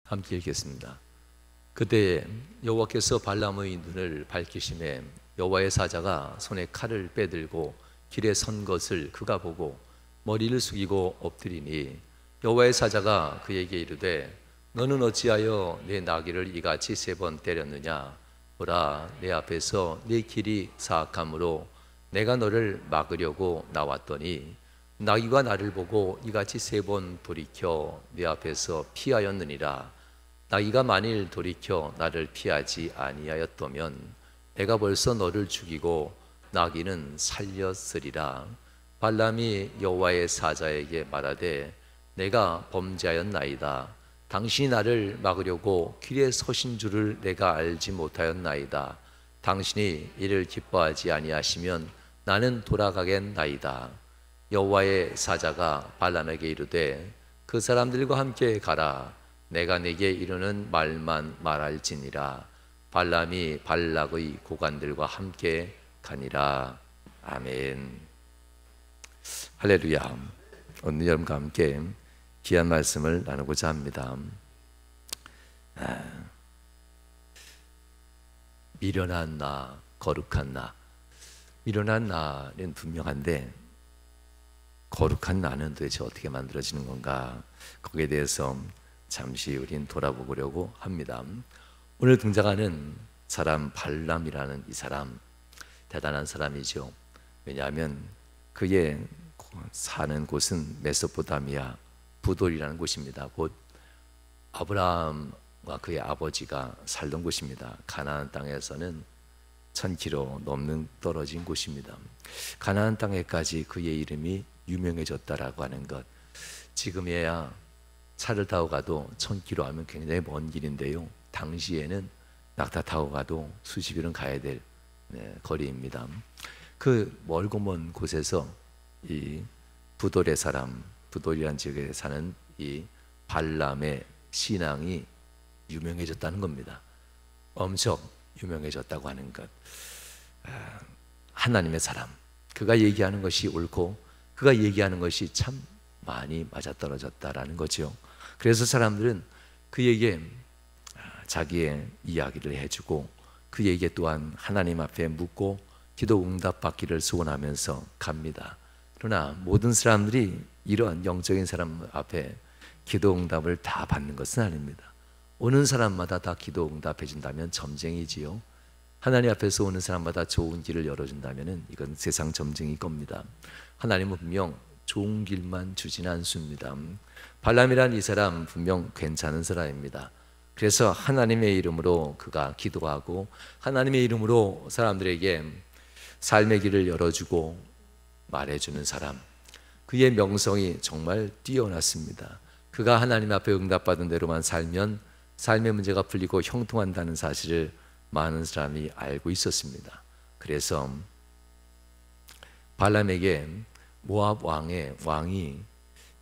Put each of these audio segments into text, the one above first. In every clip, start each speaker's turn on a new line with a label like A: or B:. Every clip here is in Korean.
A: 함께 읽겠습니다. 그때 여호와께서 발람의 눈을 밝히심에 여호와의 사자가 손에 칼을 빼들고 길에 선 것을 그가 보고 머리를 숙이고 엎드리니 여호와의 사자가 그에게 이르되 너는 어찌하여 내 나귀를 이같이 3번 때렸느냐? 보라, 내 앞에서 네 길이 사악함으로 내가 너를 막으려고 나왔더니 나귀가 나를 보고 이같이 3번 돌이켜 네 앞에서 피하였느니라. 나귀가 만일 돌이켜 나를 피하지 아니하였다면 내가 벌써 너를 죽이고 나귀는 살렸으리라. 발람이 여호와의 사자에게 말하되 내가 범죄하였나이다. 당신이 나를 막으려고 길에 서신 줄을 내가 알지 못하였나이다. 당신이 이를 기뻐하지 아니하시면 나는 돌아가겠나이다. 여호와의 사자가 발람에게 이르되 그 사람들과 함께 가라. 내가 네게 이르는 말만 말할지니라. 발람이 발락의 고관들과 함께 가니라. 아멘. 할렐루야. 오늘 여러분과 함께 귀한 말씀을 나누고자 합니다. 미련한 나, 거룩한 나. 미련한 나는 분명한데 거룩한 나는 도대체 어떻게 만들어지는 건가? 거기에 대해서 잠시 우린 돌아보려고 합니다. 오늘 등장하는 사람 발람이라는 이 사람, 대단한 사람이죠. 왜냐하면 그의 사는 곳은 메소포타미아 부돌이라는 곳입니다. 곧 아브라함과 그의 아버지가 살던 곳입니다. 가나안 땅에서는 1000km 넘는 떨어진 곳입니다. 가나안 땅에까지 그의 이름이 유명해졌다라고 하는 것, 지금에야 차를 타고 가도 1000km 하면 굉장히 먼 길인데요, 당시에는 낙타 타고 가도 수십 일은 가야 될 거리입니다. 그 멀고 먼 곳에서 이 부돌의 사람, 부돌이라는 지역에 사는 이 발람의 신앙이 유명해졌다는 겁니다. 엄청 유명해졌다고 하는 것. 하나님의 사람, 그가 얘기하는 것이 옳고 그가 얘기하는 것이 참 많이 맞아떨어졌다라는 거죠. 그래서 사람들은 그에게 자기의 이야기를 해주고 그에게 또한 하나님 앞에 묻고 기도 응답 받기를 소원하면서 갑니다. 그러나 모든 사람들이 이러한 영적인 사람 앞에 기도 응답을 다 받는 것은 아닙니다. 오는 사람마다 다 기도 응답해 준다면 점쟁이지요. 하나님 앞에서 오는 사람마다 좋은 길을 열어준다면 이건 세상 점쟁이 겁니다. 하나님은 분명 좋은 길만 주지는 않습니다. 발람이란 이 사람 분명 괜찮은 사람입니다. 그래서 하나님의 이름으로 그가 기도하고 하나님의 이름으로 사람들에게 삶의 길을 열어주고 말해주는 사람, 그의 명성이 정말 뛰어났습니다. 그가 하나님 앞에 응답받은 대로만 살면 삶의 문제가 풀리고 형통한다는 사실을 많은 사람이 알고 있었습니다. 그래서 발람에게 모압 왕이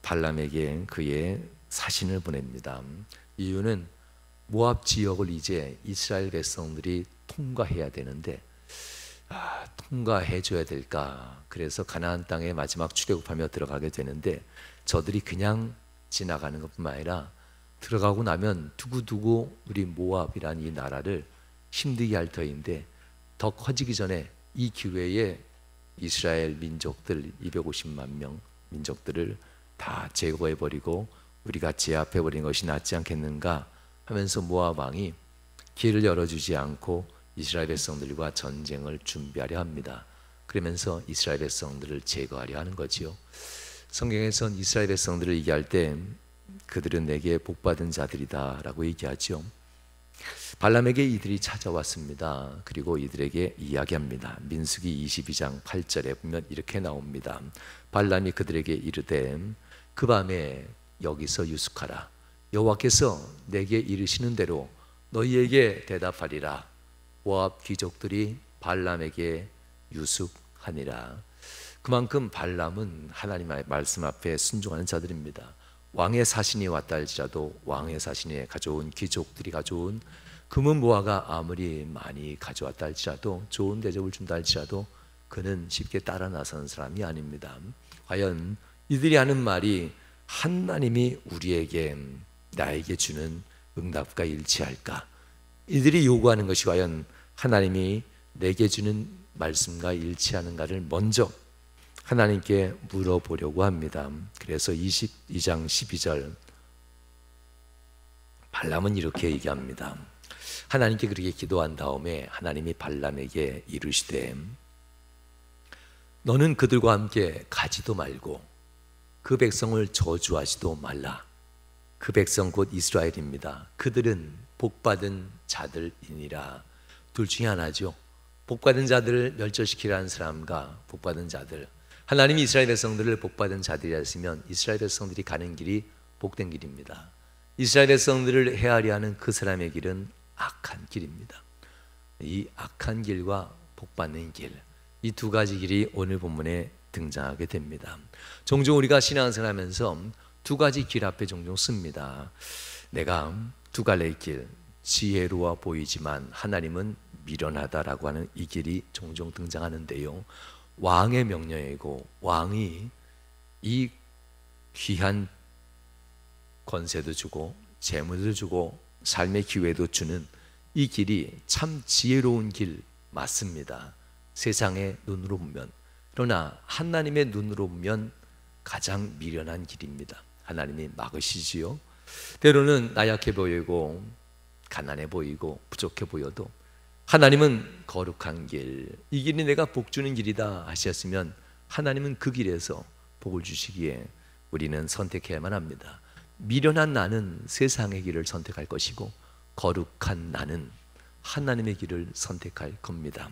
A: 발람에게 그의 사신을 보냅니다. 이유는 모압 지역을 이제 이스라엘 백성들이 통과해야 되는데 통과해 줘야 될까? 그래서 가나안 땅에 마지막 출애굽하며 들어가게 되는데 저들이 그냥 지나가는 것뿐만 아니라 들어가고 나면 두고두고 우리 모압이라는 이 나라를 힘들게 할 터인데 더 커지기 전에 이 기회에 이스라엘 민족들 250만 명 민족들을 다 제거해버리고 우리가 제압해버린 것이 낫지 않겠는가 하면서 모압 왕이 길을 열어주지 않고 이스라엘 백성들과 전쟁을 준비하려 합니다. 그러면서 이스라엘 백성들을 제거하려 하는 거지요. 성경에선 이스라엘 백성들을 얘기할 때 그들은 내게 복받은 자들이다 라고 얘기하죠. 발람에게 이들이 찾아왔습니다. 그리고 이들에게 이야기합니다. 민수기 22장 8절에 보면 이렇게 나옵니다. 발람이 그들에게 이르되 그 밤에 여기서 유숙하라. 여호와께서 내게 이르시는 대로 너희에게 대답하리라. 모압 귀족들이 발람에게 유숙하니라. 그만큼 발람은 하나님의 말씀 앞에 순종하는 자들입니다. 왕의 사신이 왔다 할지라도 왕의 사신이 가져온 귀족들이 가져온 금은 보화가 아무리 많이 가져왔다 할지라도 좋은 대접을 준다 할지라도 그는 쉽게 따라 나서는 사람이 아닙니다. 과연 이들이 하는 말이 하나님이 우리에게 나에게 주는 응답과 일치할까? 이들이 요구하는 것이 과연 하나님이 내게 주는 말씀과 일치하는가를 먼저 하나님께 물어보려고 합니다. 그래서 22장 12절 발람은 이렇게 얘기합니다. 하나님께 그렇게 기도한 다음에 하나님이 발람에게 이르시되 너는 그들과 함께 가지도 말고 그 백성을 저주하지도 말라. 그 백성 곧 이스라엘입니다. 그들은 복받은 자들이니라. 둘 중에 하나죠. 복받은 자들을 멸절시키라는 사람과 복받은 자들. 하나님이 이스라엘 백성들을 복받은 자들이라 했으면 이스라엘 백성들이 가는 길이 복된 길입니다. 이스라엘 백성들을 헤아려 하는 그 사람의 길은 악한 길입니다. 이 악한 길과 복받는 길, 이 두 가지 길이 오늘 본문에 등장하게 됩니다. 종종 우리가 신앙생활 하면서 두 가지 길 앞에 종종 씁니다. 내가 두 갈래의 길, 지혜로워 보이지만 하나님은 미련하다라고 하는 이 길이 종종 등장하는데요. 왕의 명령이고 왕이 이 귀한 권세도 주고 재물도 주고 삶의 기회도 주는 이 길이 참 지혜로운 길 맞습니다. 세상의 눈으로 보면. 그러나 하나님의 눈으로 보면 가장 미련한 길입니다. 하나님이 막으시지요. 때로는 나약해 보이고 가난해 보이고 부족해 보여도 하나님은 거룩한 길, 이 길이 내가 복 주는 길이다 하셨으면 하나님은 그 길에서 복을 주시기에 우리는 선택해야만 합니다. 미련한 나는 세상의 길을 선택할 것이고 거룩한 나는 하나님의 길을 선택할 겁니다.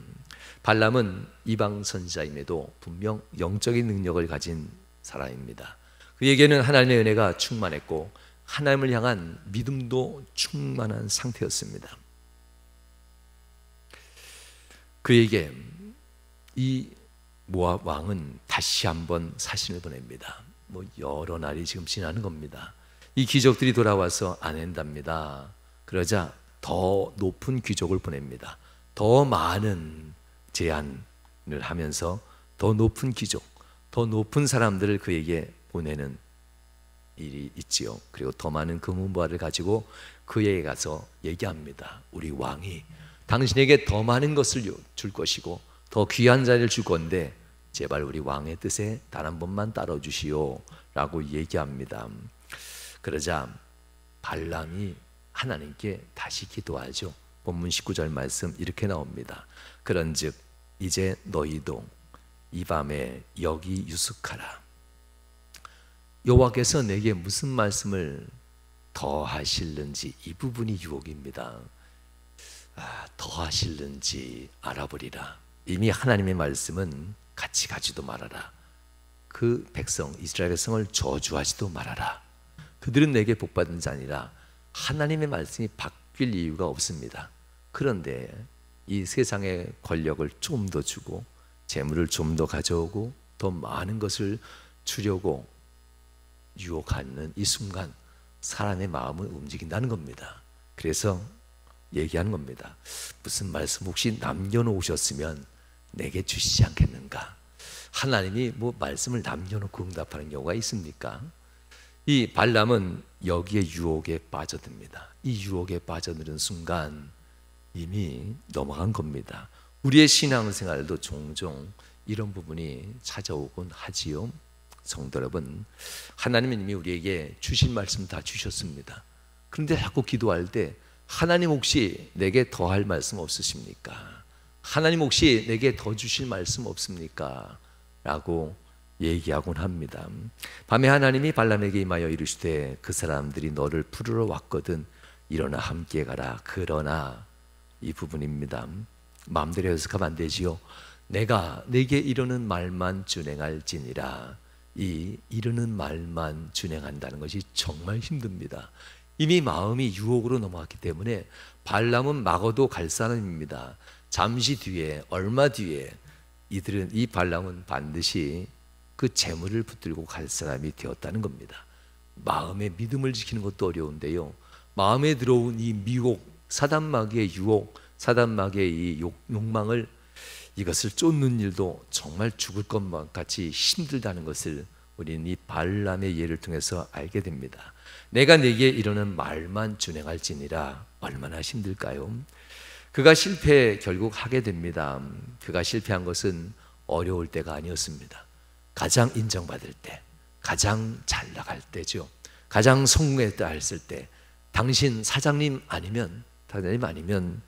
A: 발람은 이방 선지자임에도 분명 영적인 능력을 가진 사람입니다. 그에게는 하나님의 은혜가 충만했고 하나님을 향한 믿음도 충만한 상태였습니다. 그에게 이 모압 왕은 다시 한번 사신을 보냅니다. 여러 날이 지금 지나는 겁니다. 이 귀족들이 돌아와서 안 한답니다. 그러자 더 높은 귀족을 보냅니다. 더 많은 제안을 하면서 더 높은 귀족, 더 높은 사람들을 그에게 보내는 일이 있지요. 그리고 더 많은 금은보화를 가지고 그에게 가서 얘기합니다. 우리 왕이 당신에게 더 많은 것을 줄 것이고 더 귀한 자리를 줄 건데 제발 우리 왕의 뜻에 단 한 번만 따라주시오 라고 얘기합니다. 그러자 발람이 하나님께 다시 기도하죠. 본문 19절 말씀 이렇게 나옵니다. 그런즉 이제 너희도 이 밤에 여기 유숙하라. 여호와께서 내게 무슨 말씀을 더 하실는지 이 부분이 유혹입니다. 더 하실는지 알아보리라. 이미 하나님의 말씀은 같이 가지도 말아라. 그 백성 이스라엘 백성을 저주하지도 말아라. 그들은 내게 복받은 자니라. 하나님의 말씀이 바뀔 이유가 없습니다. 그런데 이 세상의 권력을 좀 더 주고 재물을 좀 더 가져오고 더 많은 것을 주려고 유혹하는 이 순간 사람의 마음은 움직인다는 겁니다. 그래서 얘기하는 겁니다. 무슨 말씀 혹시 남겨놓으셨으면 내게 주시지 않겠는가? 하나님이 말씀을 남겨놓고 응답하는 경우가 있습니까? 이 발람은 여기에 유혹에 빠져듭니다. 이 유혹에 빠져드는 순간 이미 넘어간 겁니다. 우리의 신앙생활도 종종 이런 부분이 찾아오곤 하지요. 성도 여러분, 하나님은 이미 우리에게 주신 말씀 다 주셨습니다. 그런데 자꾸 기도할 때 하나님 혹시 내게 더 할 말씀 없으십니까? 하나님 혹시 내게 더 주실 말씀 없습니까? 라고 얘기하곤 합니다. 밤에 하나님이 발람에게 임하여 이르시되 그 사람들이 너를 부르러 왔거든 일어나 함께 가라. 그러나 이 부분입니다. 마음대로 해석하면 안 되지요. 내가 내게 이르는 말만 준행할지니라. 이 이르는 말만 준행한다는 것이 정말 힘듭니다. 이미 마음이 유혹으로 넘어갔기 때문에 발람은 막어도 갈 사람입니다. 잠시 뒤에 얼마 뒤에 이 발람은 반드시 그 재물을 붙들고 갈 사람이 되었다는 겁니다. 마음의 믿음을 지키는 것도 어려운데요. 마음에 들어온 이 미혹, 사단마귀의 유혹, 사단마귀의 이 욕망을 이것을 쫓는 일도 정말 죽을 것만 같이 힘들다는 것을 우리는 이 발람의 예를 통해서 알게 됩니다. 내가 네게 이르는 말만 준행할지니라. 얼마나 힘들까요? 그가 결국 하게 됩니다. 그가 실패한 것은 어려울 때가 아니었습니다. 가장 인정받을 때, 가장 잘 나갈 때죠. 가장 성공했다 했을 때, 당신 사장님 아니면,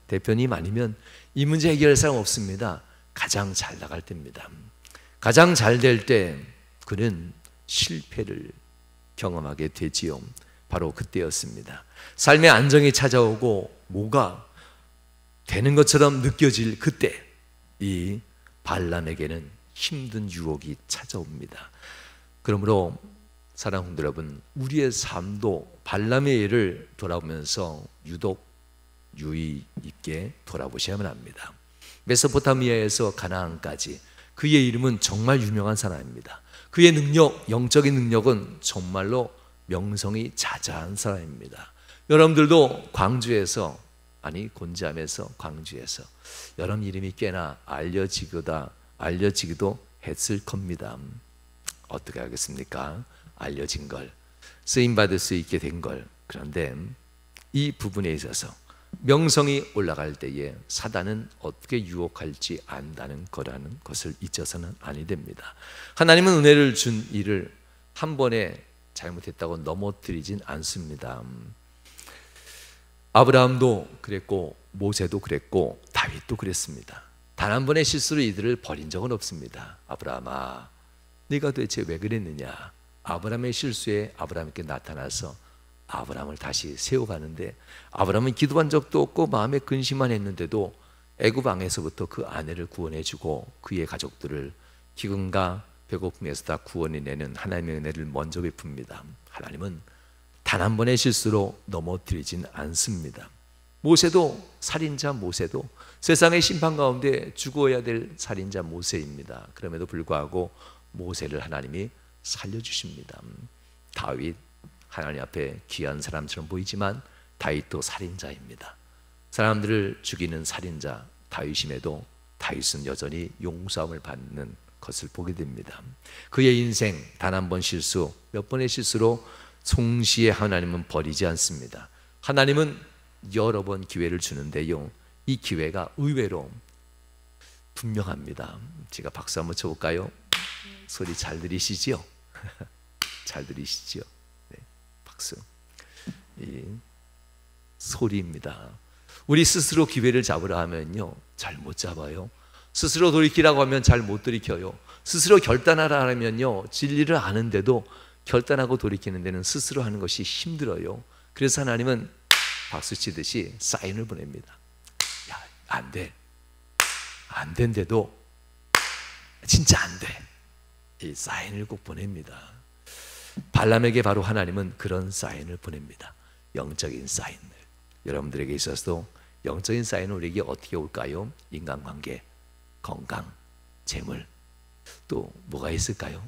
A: 대표님 아니면 이 문제 해결할 사람 없습니다. 가장 잘 나갈 때입니다. 가장 잘 될 때 그는 실패를 경험하게 되지요. 바로 그때였습니다. 삶의 안정이 찾아오고 뭐가 되는 것처럼 느껴질 그때, 이 발람에게는 힘든 유혹이 찾아옵니다. 그러므로 사랑하는 여러분, 우리의 삶도 발람의 예를 돌아보면서 유독 유의 있게 돌아보셔야만 합니다. 메소포타미아에서 가나안까지 그의 이름은 정말 유명한 사람입니다. 그의 능력, 영적인 능력은 정말로 명성이 자자한 사람입니다. 여러분들도 광주에서, 곤지암에서, 광주에서 여러분 이름이 꽤나 알려지기도 했을 겁니다. 어떻게 하겠습니까? 알려진 걸, 쓰임받을 수 있게 된 걸. 그런데 이 부분에 있어서 명성이 올라갈 때에 사단은 어떻게 유혹할지 안다는 거라는 것을 잊어서는 아니 됩니다. 하나님은 은혜를 준 일을 한 번에 잘못했다고 넘어뜨리진 않습니다. 아브라함도 그랬고, 모세도 그랬고, 다윗도 그랬습니다. 단 한 번의 실수로 이들을 버린 적은 없습니다. 아브라함아, 네가 도대체 왜 그랬느냐? 아브라함의 실수에 아브라함께 나타나서 아브라함을 다시 세워가는데, 아브라함은 기도한 적도 없고 마음에 근심만 했는데도 애굽 왕에서부터 그 아내를 구원해주고 그의 가족들을 기근과 배고픔에서 다 구원해내는 하나님의 은혜를 먼저 베풉니다. 하나님은 단 한 번의 실수로 넘어뜨리진 않습니다. 모세도, 살인자 모세도 세상의 심판 가운데 죽어야 될 살인자 모세입니다. 그럼에도 불구하고 모세를 하나님이 살려주십니다. 다윗, 하나님 앞에 귀한 사람처럼 보이지만 다윗도 살인자입니다. 사람들을 죽이는 살인자 다윗임에도 다윗은 여전히 용서함을 받는 것을 보게 됩니다. 그의 인생 단 한 번 실수, 몇 번의 실수로 동시에 하나님은 버리지 않습니다. 하나님은 여러 번 기회를 주는데요, 이 기회가 의외로 분명합니다. 제가 박수 한번 쳐볼까요? 소리 잘 들리시지요? 잘 들리시지요? 네, 박수. 이 소리입니다. 우리 스스로 기회를 잡으라 하면요, 잘 못 잡아요. 스스로 돌이키라고 하면 잘 못 돌이켜요. 스스로 결단하라 하면요, 진리를 아는데도 결단하고 돌이키는 데는 스스로 하는 것이 힘들어요. 그래서 하나님은 박수 치듯이 사인을 보냅니다. 야, 안 돼. 안 된데도 진짜 안 돼. 이 사인을 꼭 보냅니다. 발람에게 바로 하나님은 그런 사인을 보냅니다. 영적인 사인을. 여러분들에게 있어서도 영적인 사인은 우리에게 어떻게 올까요? 인간관계, 건강, 재물, 또 뭐가 있을까요?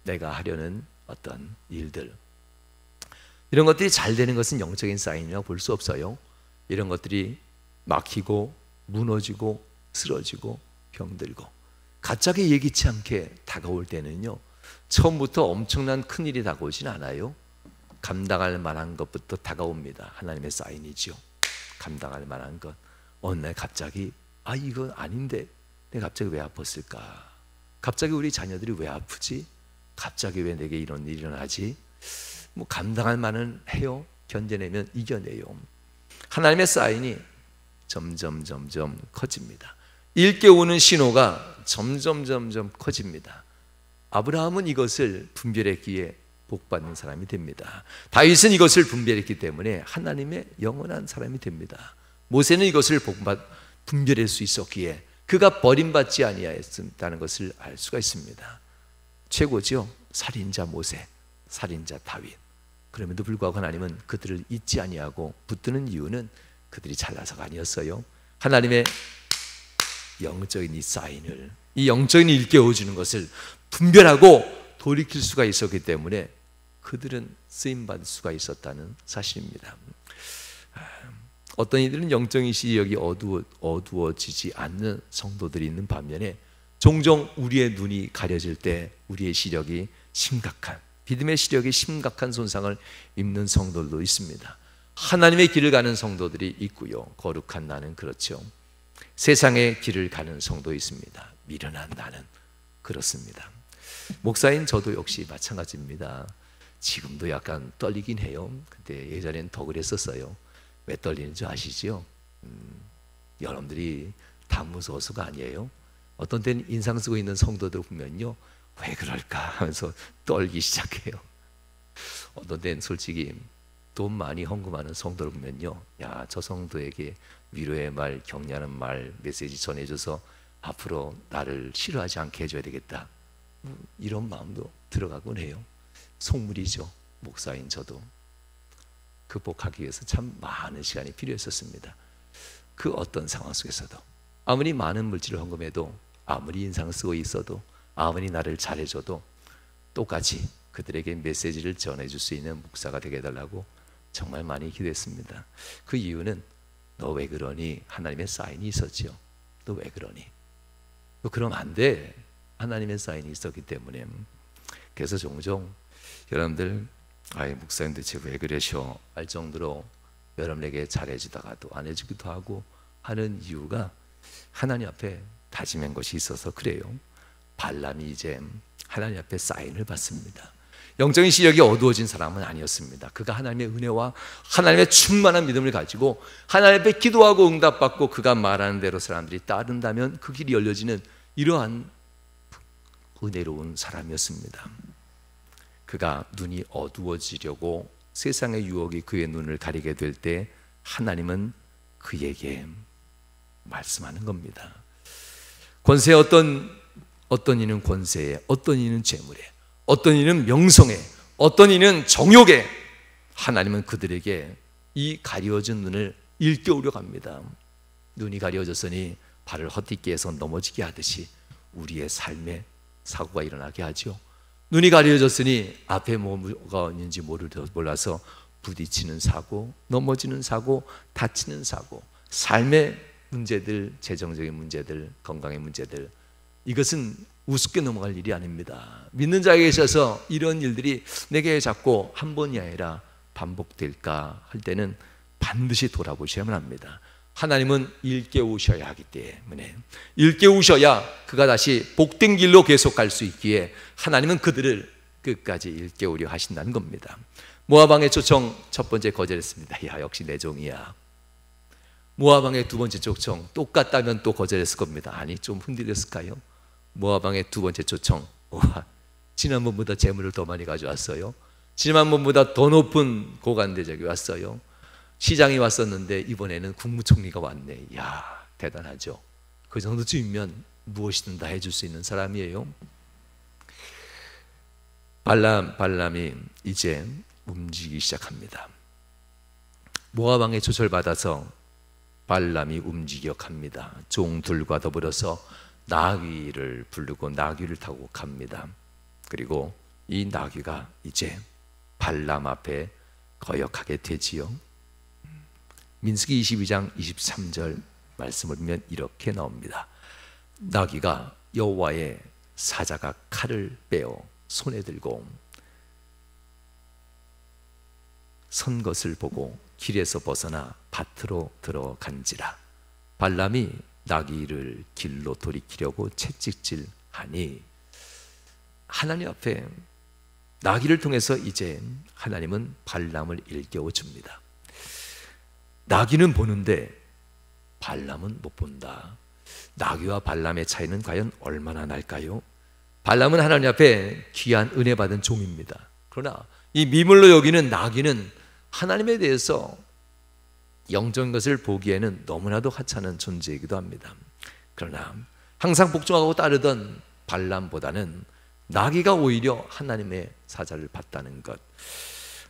A: 내가 하려는 어떤 일들, 이런 것들이 잘 되는 것은 영적인 사인이라고 볼 수 없어요. 이런 것들이 막히고 무너지고 쓰러지고 병들고 갑자기 예기치 않게 다가올 때는요, 처음부터 엄청난 큰일이 다가오진 않아요. 감당할 만한 것부터 다가옵니다. 하나님의 사인이죠. 감당할 만한 것. 어느 날 갑자기 이건 아닌데 내가 갑자기 왜 아팠을까? 갑자기 우리 자녀들이 왜 아프지? 갑자기 왜 내게 이런 일이 일어나지? 뭐 감당할 만은 해요. 견뎌내면 이겨내요. 하나님의 사인이 점점 커집니다. 일깨우는 신호가 점점 커집니다. 아브라함은 이것을 분별했기에 복받는 사람이 됩니다. 다윗은 이것을 분별했기 때문에 하나님의 영원한 사람이 됩니다. 모세는 이것을 분별할 수 있었기에 그가 버림받지 아니하였다는 것을 알 수가 있습니다. 최고죠. 살인자 모세, 살인자 다윗. 그럼에도 불구하고 하나님은 그들을 잊지 아니하고 붙드는 이유는 그들이 잘나서가 아니었어요. 하나님의 영적인 이 사인을, 이 영적인 일깨워주는 것을 분별하고 돌이킬 수가 있었기 때문에 그들은 쓰임받을 수가 있었다는 사실입니다. 어떤 이들은 영적인 시력이 어두워지지 않는 성도들이 있는 반면에 종종 우리의 눈이 가려질 때 우리의 시력이 심각한 믿음의 시력이 심각한 손상을 입는 성도들도 있습니다. 하나님의 길을 가는 성도들이 있고요, 거룩한 나는 그렇죠. 세상의 길을 가는 성도 있습니다. 미련한 나는 그렇습니다. 목사인 저도 역시 마찬가지입니다. 지금도 약간 떨리긴 해요. 근데 예전엔 더 그랬었어요. 왜 떨리는 줄 아시죠? 여러분들이 다 무서워서가 아니에요. 어떤 때는 인상 쓰고 있는 성도들 보면요, 왜 그럴까 하면서 떨기 시작해요. 어떤 때는 솔직히 돈 많이 헌금하는 성도를 보면요, 야, 저 성도에게 위로의 말, 격려하는 말, 메시지 전해줘서 앞으로 나를 싫어하지 않게 해줘야 되겠다, 이런 마음도 들어가곤 해요. 속물이죠. 목사인 저도 극복하기 위해서 참 많은 시간이 필요했었습니다. 그 어떤 상황 속에서도 아무리 많은 물질을 헌금해도, 아무리 인상을 쓰고 있어도, 아무리 나를 잘해줘도 똑같이 그들에게 메시지를 전해줄 수 있는 목사가 되게 해달라고 정말 많이 기도했습니다. 그 이유는 너 왜 그러니? 하나님의 사인이 있었죠. 너 왜 그러니? 너 그러면 안 돼. 하나님의 사인이 있었기 때문에. 그래서 종종 여러분들, 아이 목사님 대체 왜 그러셔? 할 정도로 여러분에게 잘해주다가도 안 해주기도 하고 하는 이유가 하나님 앞에 다짐한 것이 있어서 그래요. 발람이 이제 하나님 앞에 사인을 받습니다. 영적인 시력이 어두워진 사람은 아니었습니다. 그가 하나님의 은혜와 하나님의 충만한 믿음을 가지고 하나님 앞에 기도하고 응답받고 그가 말하는 대로 사람들이 따른다면 그 길이 열려지는 이러한 은혜로운 사람이었습니다. 그가 눈이 어두워지려고 세상의 유혹이 그의 눈을 가리게 될 때 하나님은 그에게 말씀하는 겁니다. 권세에 어떤 이는 권세에, 어떤 이는 재물에, 어떤 이는 명성에, 어떤 이는 정욕에, 하나님은 그들에게 이 가려진 눈을 일깨우려 합니다. 눈이 가려졌으니 발을 헛디게 해서 넘어지게 하듯이 우리의 삶에 사고가 일어나게 하죠. 눈이 가려졌으니 앞에 뭐가 있는지 몰라서 부딪히는 사고, 넘어지는 사고, 다치는 사고, 삶의 문제들, 재정적인 문제들, 건강의 문제들, 이것은 우습게 넘어갈 일이 아닙니다. 믿는 자에게 있어서 이런 일들이 내게 자꾸 한 번이 아니라 반복될까 할 때는 반드시 돌아보셔야만 합니다. 하나님은 일깨우셔야 하기 때문에, 일깨우셔야 그가 다시 복된 길로 계속 갈 수 있기에 하나님은 그들을 끝까지 일깨우려 하신다는 겁니다. 모압 왕의 초청 첫 번째 거절했습니다. 야, 역시 내 종이야. 모압 왕의 두 번째 초청 똑같다면 또 거절했을 겁니다. 아니, 좀 흔들렸을까요? 모압 왕의 두 번째 초청, 지난번보다 재물을 더 많이 가져왔어요. 지난번보다 더 높은 고관대적이 왔어요. 시장이 왔었는데 이번에는 국무총리가 왔네. 이야, 대단하죠. 그 정도쯤이면 무엇이든 다 해줄 수 있는 사람이에요. 발람이 이제 움직이기 시작합니다. 모압 왕의 조절받아서 발람이 움직여 갑니다. 종들과 더불어서 나귀를 부르고 나귀를 타고 갑니다. 그리고 이 나귀가 이제 발람 앞에 거역하게 되지요. 민수기 22장 23절 말씀을 보면 이렇게 나옵니다. 나귀가 여호와의 사자가 칼을 빼어 손에 들고 선 것을 보고 길에서 벗어나 밭으로 들어간지라. 발람이 나귀를 길로 돌이키려고 채찍질하니 하나님 앞에 나귀를 통해서 이제 하나님은 발람을 일깨워 줍니다. 나귀는 보는데 발람은 못 본다. 나귀와 발람의 차이는 과연 얼마나 날까요? 발람은 하나님 앞에 귀한 은혜 받은 종입니다. 그러나 이 미물로 여기는 나귀는 하나님에 대해서 영적인 것을 보기에는 너무나도 하찮은 존재이기도 합니다. 그러나 항상 복종하고 따르던 발람보다는 나귀가 오히려 하나님의 사자를 받다는 것,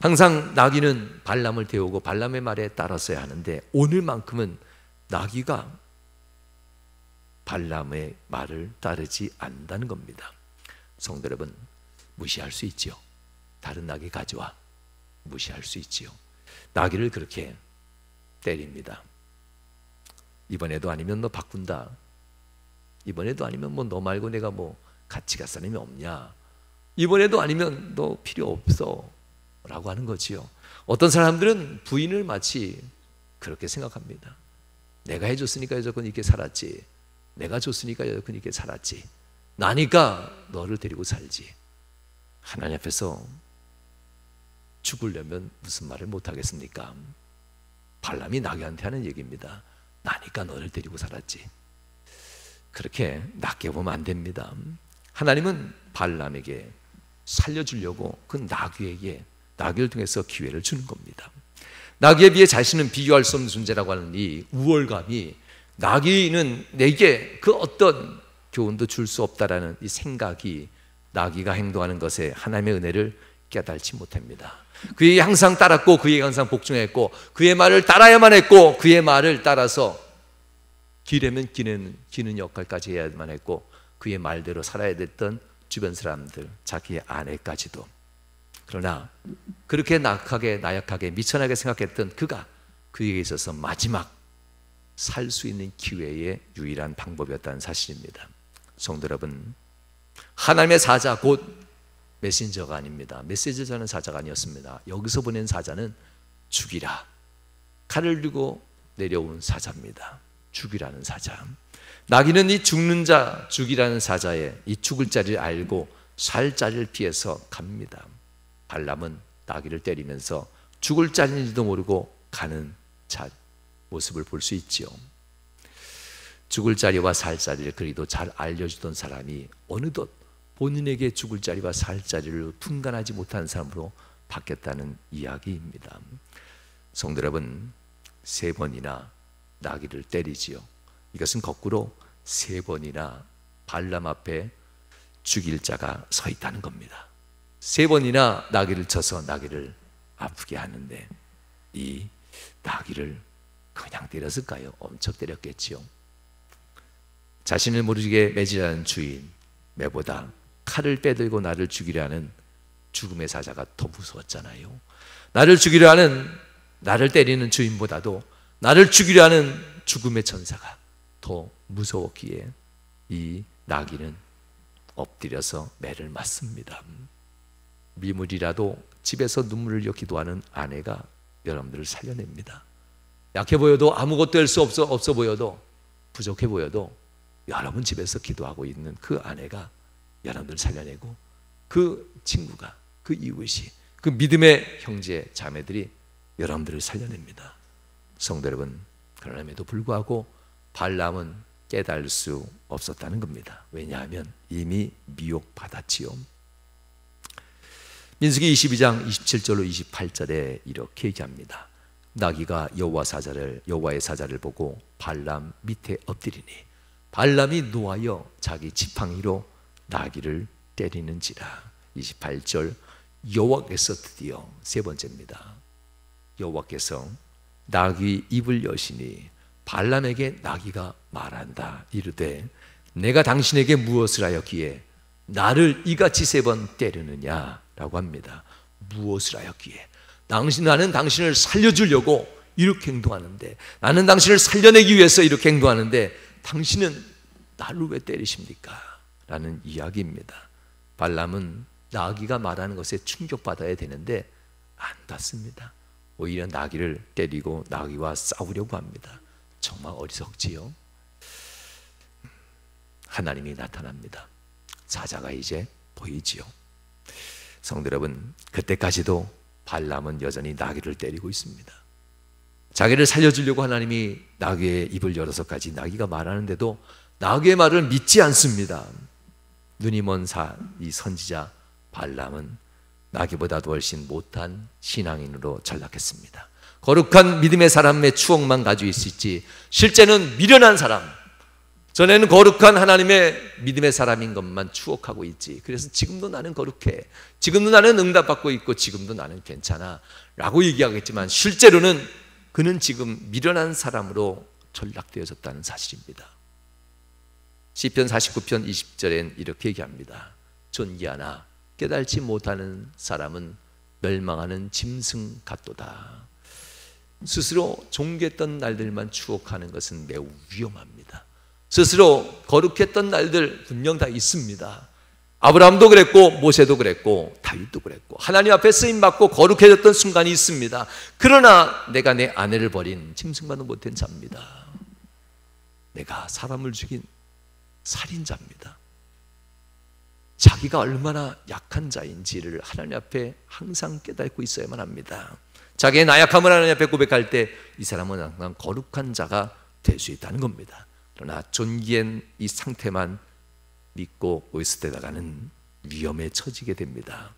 A: 항상 나귀는 발람을 태우고 발람의 말에 따랐어야 하는데 오늘만큼은 나귀가 발람의 말을 따르지 않는다는 겁니다. 성도 여러분, 무시할 수 있죠. 다른 나귀 가져와, 무시할 수 있지요. 나귀를 그렇게 때립니다. 이번에도 아니면 너 바꾼다. 이번에도 아니면 뭐 너 말고 내가 뭐 같이 갈 사람이 없냐. 이번에도 아니면 너 필요 없어 라고 하는 거지요. 어떤 사람들은 부인을 마치 그렇게 생각합니다. 내가 해줬으니까 여태껏 이렇게 살았지, 내가 줬으니까 여태껏 이렇게 살았지, 나니까 너를 데리고 살지. 하나님 앞에서 죽으려면 무슨 말을 못하겠습니까? 발람이 나귀한테 하는 얘기입니다. 나니까 너를 데리고 살았지. 그렇게 낮게 보면 안 됩니다. 하나님은 발람에게 살려주려고 그 나귀에게, 나귀를 통해서 기회를 주는 겁니다. 나귀에 비해 자신은 비교할 수 없는 존재라고 하는 이 우월감이, 나귀는 내게 그 어떤 교훈도 줄 수 없다라는 이 생각이 나귀가 행동하는 것에 하나님의 은혜를 깨달지 못합니다. 그에게 항상 따랐고, 그에게 항상 복종했고, 그의 말을 따라야만 했고, 그의 말을 따라서 기르면 기는 역할까지 해야만 했고, 그의 말대로 살아야 됐던 주변 사람들, 자기의 아내까지도. 그러나 그렇게 나약하게 미천하게 생각했던 그가, 그에게 있어서 마지막 살 수 있는 기회의 유일한 방법이었다는 사실입니다. 성도 여러분, 하나님의 사자, 곧 메신저가 아닙니다. 메시지 전하는 사자가 아니었습니다. 여기서 보낸 사자는 죽이라, 칼을 들고 내려온 사자입니다. 죽이라는 사자. 나귀는 이 죽는 자, 죽이라는 사자의 이 죽을 자리를 알고 살 자리를 피해서 갑니다. 발람은 나귀를 때리면서 죽을 자리인지도 모르고 가는 모습을 볼 수 있지요. 죽을 자리와 살 자리를 그리도 잘 알려주던 사람이 어느덧 본인에게 죽을 자리와 살 자리를 분간하지 못하는 사람으로 바뀌었다는 이야기입니다. 성도 여러분, 3번이나 나귀를 때리지요. 이것은 거꾸로 3번이나 발람 앞에 죽일 자가 서 있다는 겁니다. 3번이나 나귀를 쳐서 나귀를 아프게 하는데, 이 나귀를 그냥 때렸을까요? 엄청 때렸겠지요. 자신을 모르게 매질하는 주인, 매보다 칼을 빼들고 나를 죽이려 하는 죽음의 사자가 더 무서웠잖아요. 나를 죽이려 하는, 나를 때리는 주인보다도 나를 죽이려 하는 죽음의 천사가 더 무서웠기에 이 나귀는 엎드려서 매를 맞습니다. 미물이라도 집에서 눈물을 흘려 기도하는 아내가 여러분들을 살려냅니다. 약해 보여도, 아무것도 할 수 없어 보여도, 부족해 보여도 여러분 집에서 기도하고 있는 그 아내가 여러분들을 살려내고, 그 친구가, 그 이웃이, 그 믿음의 형제 자매들이 여러분들을 살려냅니다. 성도 여러분, 그럼에도 불구하고 발람은 깨달을 수 없었다는 겁니다. 왜냐하면 이미 미혹받았지요. 민수기 22장 27절로 28절에 이렇게 얘기합니다. 나귀가 여호와의 사자를 보고 발람 밑에 엎드리니 발람이 노하여 자기 지팡이로 나귀를 때리는지라. 28절, 여호와께서 드디어 3번째입니다. 여호와께서 나귀 입을 여시니 발람에게 나귀가 말한다. 이르되 내가 당신에게 무엇을 하였기에 나를 이같이 3번 때리느냐 라고 합니다. 무엇을 하였기에? 나는 당신을 살려주려고 이렇게 행동하는데, 나는 당신을 살려내기 위해서 이렇게 행동하는데 당신은 나를 왜 때리십니까? 라는 이야기입니다. 발람은 나귀가 말하는 것에 충격받아야 되는데 안 받습니다. 오히려 나귀를 때리고 나귀와 싸우려고 합니다. 정말 어리석지요. 하나님이 나타납니다. 사자가 이제 보이지요. 성도 여러분, 그때까지도 발람은 여전히 나귀를 때리고 있습니다. 자기를 살려주려고 하나님이 나귀의 입을 열어서까지 나귀가 말하는데도 나귀의 말을 믿지 않습니다. 눈이 먼 이 선지자 발람은 나귀보다도 훨씬 못한 신앙인으로 전락했습니다. 거룩한 믿음의 사람의 추억만 가지고 있을지 실제는 미련한 사람, 전에는 거룩한 하나님의 믿음의 사람인 것만 추억하고 있지, 그래서 지금도 나는 거룩해, 지금도 나는 응답받고 있고 지금도 나는 괜찮아 라고 얘기하겠지만 실제로는 그는 지금 미련한 사람으로 전락되어졌다는 사실입니다. 시편 49편 20절엔 이렇게 얘기합니다. 존귀하나 깨달지 못하는 사람은 멸망하는 짐승 같도다. 스스로 존귀했던 날들만 추억하는 것은 매우 위험합니다. 스스로 거룩했던 날들 분명 다 있습니다. 아브라함도 그랬고 모세도 그랬고 다윗도 그랬고 하나님 앞에 쓰임받고 거룩해졌던 순간이 있습니다. 그러나 내가 내 아내를 버린 짐승만도 못한 자입니다. 내가 사람을 죽인 살인자입니다. 자기가 얼마나 약한 자인지를 하나님 앞에 항상 깨닫고 있어야만 합니다. 자기의 나약함을 하나님 앞에 고백할 때 이 사람은 항상 거룩한 자가 될 수 있다는 겁니다. 그러나 존귀한 이 상태만 믿고 있을 때다가는 위험에 처지게 됩니다.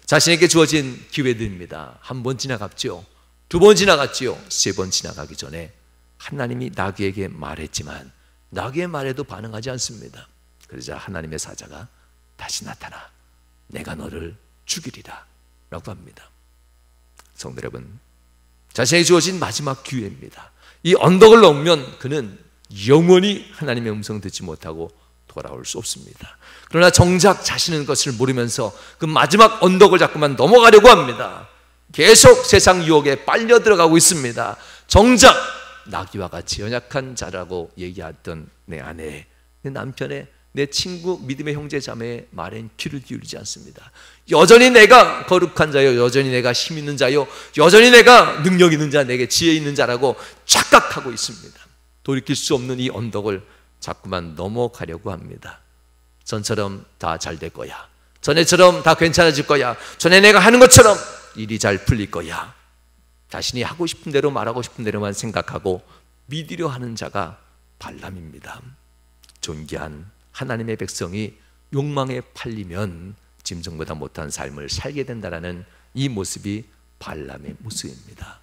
A: 자신에게 주어진 기회들입니다. 한 번 지나갔죠. 두 번 지나갔지요. 세 번 지나가기 전에 하나님이 나귀에게 말했지만 나귀의 말에도 반응하지 않습니다. 그러자 하나님의 사자가 다시 나타나 내가 너를 죽이리라 라고 합니다. 성도 여러분, 자신에게 주어진 마지막 기회입니다. 이 언덕을 넘으면 그는 영원히 하나님의 음성 듣지 못하고 돌아올 수 없습니다. 그러나 정작 자신은 것을 모르면서 그 마지막 언덕을 자꾸만 넘어가려고 합니다. 계속 세상 유혹에 빨려 들어가고 있습니다. 정작 나귀와 같이 연약한 자라고 얘기했던 내 아내, 내 남편의, 내 친구, 믿음의 형제 자매의 말엔 귀를 기울이지 않습니다. 여전히 내가 거룩한 자요, 여전히 내가 힘 있는 자요, 여전히 내가 능력 있는 자, 내게 지혜 있는 자라고 착각하고 있습니다. 돌이킬 수 없는 이 언덕을 자꾸만 넘어가려고 합니다. 전처럼 다 잘 될 거야, 전에처럼 다 괜찮아질 거야, 전에 내가 하는 것처럼 일이 잘 풀릴 거야. 자신이 하고 싶은 대로 말하고 싶은 대로만 생각하고 믿으려 하는 자가 발람입니다. 존귀한 하나님의 백성이 욕망에 팔리면 짐승보다 못한 삶을 살게 된다는 이 모습이 발람의 모습입니다.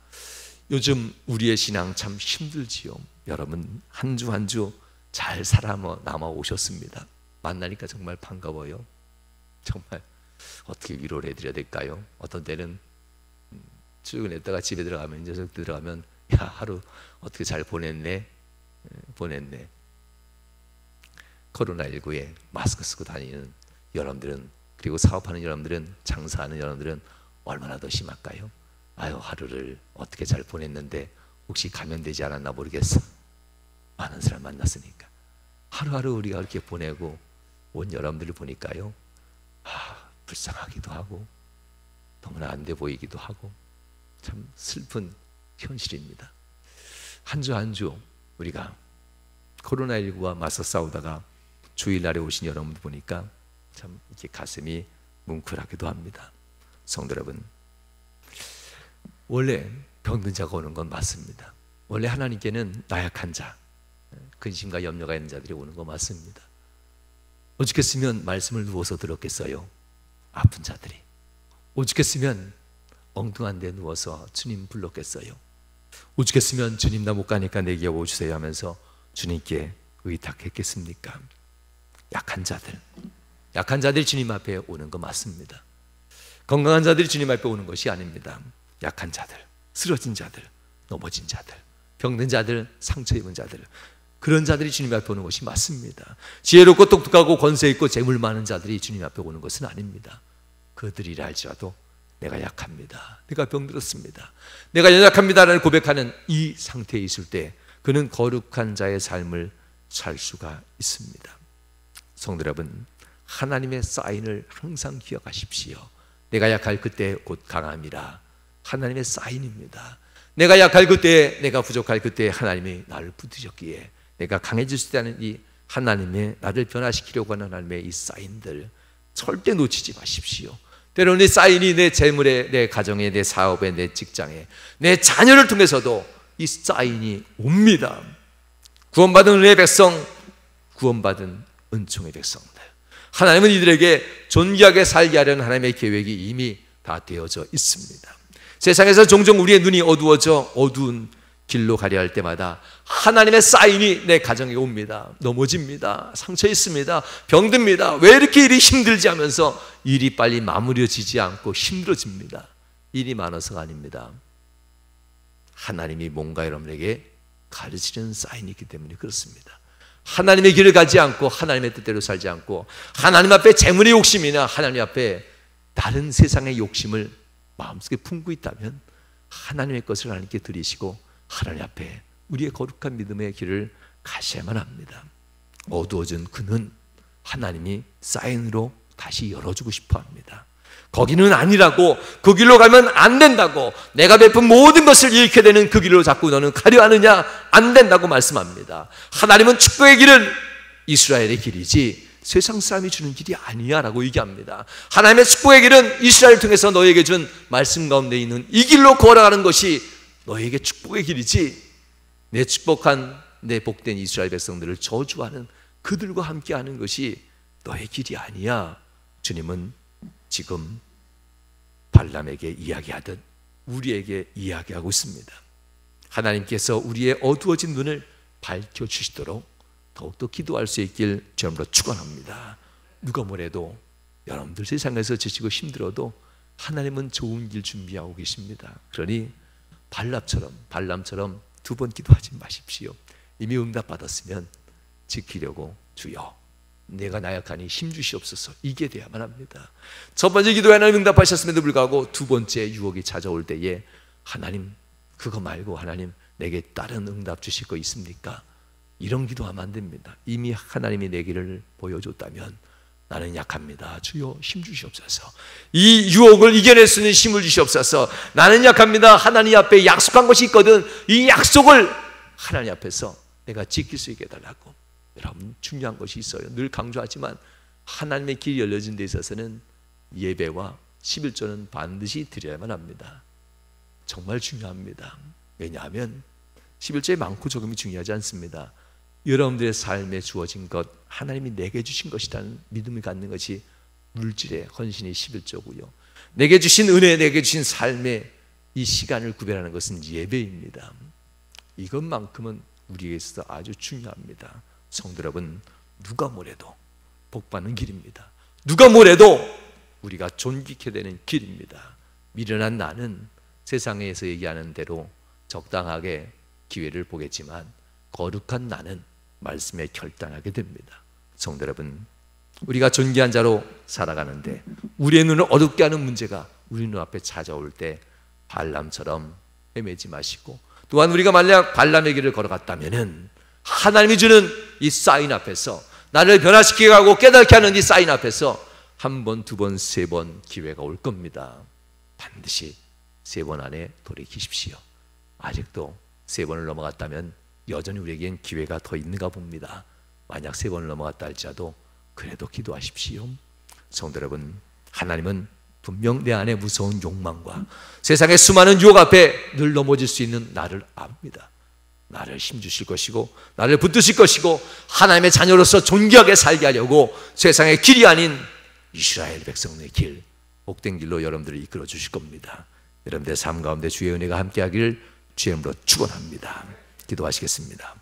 A: 요즘 우리의 신앙 참 힘들지요. 여러분 한 주 한 주 잘 살아남아 오셨습니다. 만나니까 정말 반가워요. 정말 어떻게 위로를 해드려야 될까요? 어떤 때는 출근했다가 집에 들어가면, 녀석 들어가면 야, 하루 어떻게 잘 보냈네? 보냈네. 코로나19에 마스크 쓰고 다니는 여러분들은, 그리고 사업하는 여러분들은, 장사하는 여러분들은 얼마나 더 심할까요? 아유, 하루를 어떻게 잘 보냈는데 혹시 감염되지 않았나 모르겠어. 많은 사람 만났으니까. 하루하루 우리가 이렇게 보내고 온 여러분들을 보니까요, 불쌍하기도 하고 너무나 안 돼 보이기도 하고 참 슬픈 현실입니다. 한 주 한 주 우리가 코로나19와 맞서 싸우다가 주일날에 오신 여러분들 보니까 참 이렇게 가슴이 뭉클하기도 합니다. 성도 여러분, 원래 병든 자가 오는 건 맞습니다. 원래 하나님께는 나약한 자, 근심과 염려가 있는 자들이 오는 거 맞습니다. 오죽했으면 말씀을 누워서 들었겠어요? 아픈 자들이. 오죽했으면 엉뚱한 데 누워서 주님 불렀겠어요? 오죽했으면 주님 나 못 가니까 내게 오주세요 하면서 주님께 의탁했겠습니까? 약한 자들이 주님 앞에 오는 거 맞습니다. 건강한 자들이 주님 앞에 오는 것이 아닙니다. 약한 자들, 쓰러진 자들, 넘어진 자들, 병든 자들, 상처 입은 자들, 그런 자들이 주님 앞에 오는 것이 맞습니다. 지혜롭고 똑똑하고 권세 있고 재물 많은 자들이 주님 앞에 오는 것은 아닙니다. 그들이라 할지라도 내가 약합니다, 내가 병들었습니다, 내가 연약합니다라는 고백하는 이 상태에 있을 때 그는 거룩한 자의 삶을 살 수가 있습니다. 성도 여러분, 하나님의 사인을 항상 기억하십시오. 내가 약할 그때 곧 강함이라. 하나님의 사인입니다. 내가 약할 그때, 내가 부족할 그때 하나님이 나를 붙드셨기에 내가 강해질 수 있다는 이 하나님의, 나를 변화시키려고 하는 하나님의 이 사인들 절대 놓치지 마십시오. 때로는 이 사인이 내 재물에, 내 가정에, 내 사업에, 내 직장에, 내 자녀를 통해서도 이 사인이 옵니다. 구원받은 은혜의 백성, 구원받은 은총의 백성들, 하나님은 이들에게 존귀하게 살게 하려는 하나님의 계획이 이미 다 되어져 있습니다. 세상에서 종종 우리의 눈이 어두워져 어두운 길로 가려 할 때마다 하나님의 사인이 내 가정에 옵니다. 넘어집니다, 상처 있습니다, 병듭니다, 왜 이렇게 일이 힘들지 하면서 일이 빨리 마무리지지 않고 힘들어집니다. 일이 많아서가 아닙니다. 하나님이 뭔가 여러분에게 가르치는 사인이 있기 때문에 그렇습니다. 하나님의 길을 가지 않고 하나님의 뜻대로 살지 않고 하나님 앞에 재물의 욕심이나 하나님 앞에 다른 세상의 욕심을 마음속에 품고 있다면 하나님의 것을 하나님께 드리시고 하나님 앞에 우리의 거룩한 믿음의 길을 가셔야만 합니다. 어두워진 그는 하나님이 사인으로 다시 열어주고 싶어 합니다. 거기는 아니라고, 그 길로 가면 안 된다고, 내가 베푼 모든 것을 잃게 되는 그 길로 자꾸 너는 가려 하느냐? 안 된다고 말씀합니다. 하나님은 축복의 길은 이스라엘의 길이지 세상 사람이 주는 길이 아니야 라고 얘기합니다. 하나님의 축복의 길은 이스라엘을 통해서 너에게 준 말씀 가운데 있는 이 길로 걸어가는 것이 너에게 축복의 길이지, 내 축복한, 내 복된 이스라엘 백성들을 저주하는 그들과 함께하는 것이 너의 길이 아니야. 주님은 지금 발람에게 이야기하듯 우리에게 이야기하고 있습니다. 하나님께서 우리의 어두워진 눈을 밝혀주시도록 더욱더 기도할 수 있길 주님으로 축원합니다. 누가 뭐래도 여러분들 세상에서 지치고 힘들어도 하나님은 좋은 길 준비하고 계십니다. 그러니 발람처럼 두 번 기도하지 마십시오. 이미 응답받았으면 지키려고 주여 내가 나약하니 힘 주시옵소서, 이게 돼야만 합니다. 첫 번째 기도에 하나님 응답하셨음에도 불구하고 두 번째 유혹이 찾아올 때에 하나님 그거 말고 하나님 내게 다른 응답 주실 거 있습니까? 이런 기도하면 안 됩니다. 이미 하나님이 내 길을 보여줬다면 나는 약합니다. 주여 힘 주시옵소서. 이 유혹을 이겨낼 수 있는 힘을 주시옵소서. 나는 약합니다. 하나님 앞에 약속한 것이 있거든. 이 약속을 하나님 앞에서 내가 지킬 수 있게 해달라고. 여러분 중요한 것이 있어요. 늘 강조하지만 하나님의 길이 열려진 데 있어서는 예배와 11조는 반드시 드려야만 합니다. 정말 중요합니다. 왜냐하면 11조의 많고 적음이 중요하지 않습니다. 여러분들의 삶에 주어진 것, 하나님이 내게 주신 것이라는 믿음을 갖는 것이 물질의 헌신이 11조고요. 내게 주신 은혜, 내게 주신 삶의 이 시간을 구별하는 것은 예배입니다. 이것만큼은 우리에게 있어서 아주 중요합니다. 성도 여러분, 누가 뭐래도 복받는 길입니다. 누가 뭐래도 우리가 존귀케 되는 길입니다. 미련한 나는 세상에서 얘기하는 대로 적당하게 기회를 보겠지만 거룩한 나는 말씀에 결단하게 됩니다. 성도 여러분, 우리가 존귀한 자로 살아가는데 우리의 눈을 어둡게 하는 문제가 우리 눈앞에 찾아올 때 발람처럼 헤매지 마시고, 또한 우리가 만약 발람의 길을 걸어갔다면 하나님이 주는 이 사인 앞에서, 나를 변화시키게 하고 깨닫게 하는 이 사인 앞에서 한 번, 두 번, 세 번 기회가 올 겁니다. 반드시 세 번 안에 돌이키십시오. 아직도 세 번을 넘어갔다면 여전히 우리에겐 기회가 더 있는가 봅니다. 만약 세 번을 넘어갔다 할지라도 그래도 기도하십시오. 성도 여러분, 하나님은 분명 내 안에 무서운 욕망과 세상의 수많은 유혹 앞에 늘 넘어질 수 있는 나를 압니다. 나를 힘주실 것이고 나를 붙드실 것이고 하나님의 자녀로서 존귀하게 살게 하려고 세상의 길이 아닌 이스라엘 백성의 길, 복된 길로 여러분들을 이끌어 주실 겁니다. 여러분들의 삶 가운데 주의 은혜가 함께하기를 주의 이름으로 축원합니다. 기도하시겠습니다.